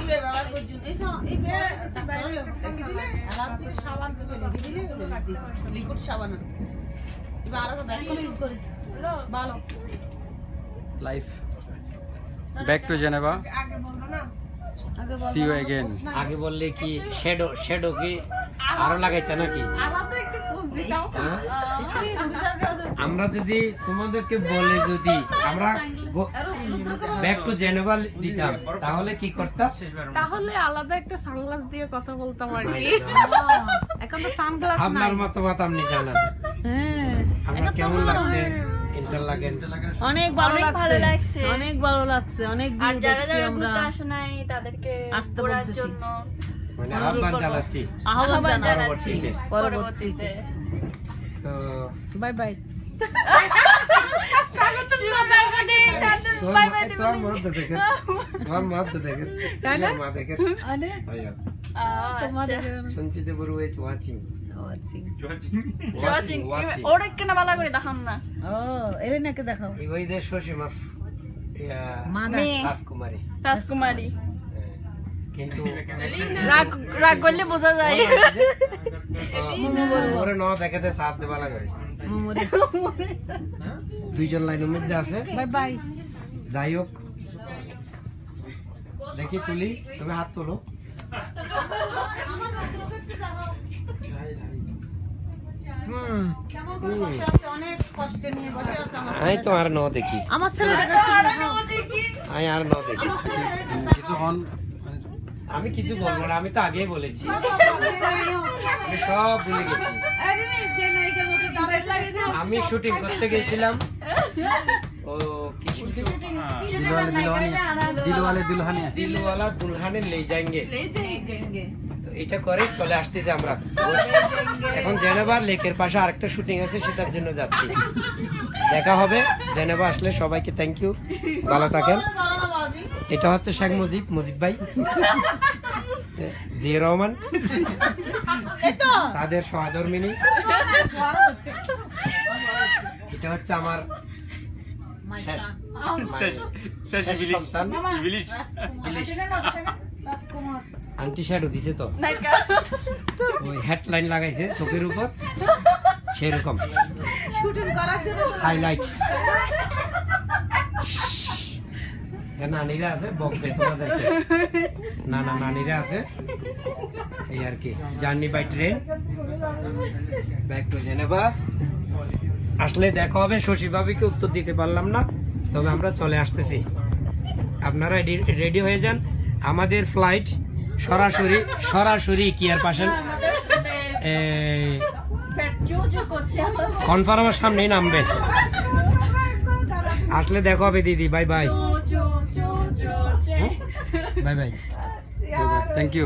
ইবে বাবা গজুন এসো ইবে সাকারে লাগি দিলে এলাচি সাবান পেপে লাগি দিলে লিকুইড সাবান ইবে আলাদা ব্যাক করে ইউজ করি ভালো life back to Geneva see you again আগে বললে কি শ্যাডো কি আরো লাগাইতে নাকি আলাদা একটু খোঁজ দিতাও আমরা যদি তোমাদেরকে বলে যদি আমরা ব্যাক টু জেনেভা দিতাম তাহলে কি করতাম তাহলে আলাদা একটা সানগ্লাস দিয়ে কথা বলতাম আর কি এখন তো সানগ্লাস নাই আপনার মতামত আপনি জানান হ্যাঁ আমরা কেমন লাগছে অনেক ভালো লাগছে অনেক ভালো লাগছে অনেক আর যারা যারা আমরা ঘুরতে আসে নাই তাদেরকে আসতে ঘোরার বলতেছি জন্য মানে আহ্বান জানাচ্ছি আহ্বান জানাচ্ছি পরবর্তীতে তো বাই বাই স্বাগত জানাতে বাই বাই তোমার মত দেখেন তোমার মত দেখেন তোমার মত দেখেন আরে আচ্ছা সঞ্চিত বড়ু ইজ ওয়াচিং ওয়াচিং ওরে কেন ভালো করে দেখাম না ও এরে নাকি দেখাও এই বইদের শশীমা রাজকুমারী কিন্তু রাগ করলে বোঝা যায় ওরে ন দেখাতে সাথ দেবা লাগে দুইজন লাইনের মধ্যে আছে বাই বাই যাই হোক দেখি তুলি তুমি হাত তোলো অনেক কষ্টে নিয়ে বসে আছে আমি তো আর ন দেখি আমার ছেলেটাকে আমি আর ন দেখি কিছু হন আমি কিছু বলবো না আমি তো আগেই বলেছি আমি সব ভুলে গেছি আমি শুটিং করতে গেছিলাম ও কি শুটিং দিলওয়ালা দুলহানে লে যাएंगे এটা করে চলে আসতেছি আমরা এখন জেনেভা লেকের পাশে আরেকটা শুটিং আছে সেটার জন্য যাচ্ছি দেখা হবে জেনেভা আসলে সবাইকে থ্যাংক ইউ ভালো থাকেন এটা হচ্ছে শেখ মুজিব ভাই জিয়া রহমান তাদের সহধর্মিনী এটা হচ্ছে আমার সন্তান আন্টি শ্যাডো দিছে তো ওই হেডলাইন লাগাইছে চোখের উপর সেরকম শুটিং করার জন্য হাইলাইট নানিরা আছে বকবে তোমাদেরকে নানিরা আছে এই আর কি journey by train back to Geneva আসলে দেখা হবে শশী ভাবিকে উত্তর দিতে পারলাম না তবে আমরা চলে আসতেছি আপনারা রেডি হয়ে যান আমাদের ফ্লাইট সরাসরি কিয়ার পাশে কনফার্মের সামনেই নামবে আসলে দেখা হবে দিদি bye bye bye bye thank you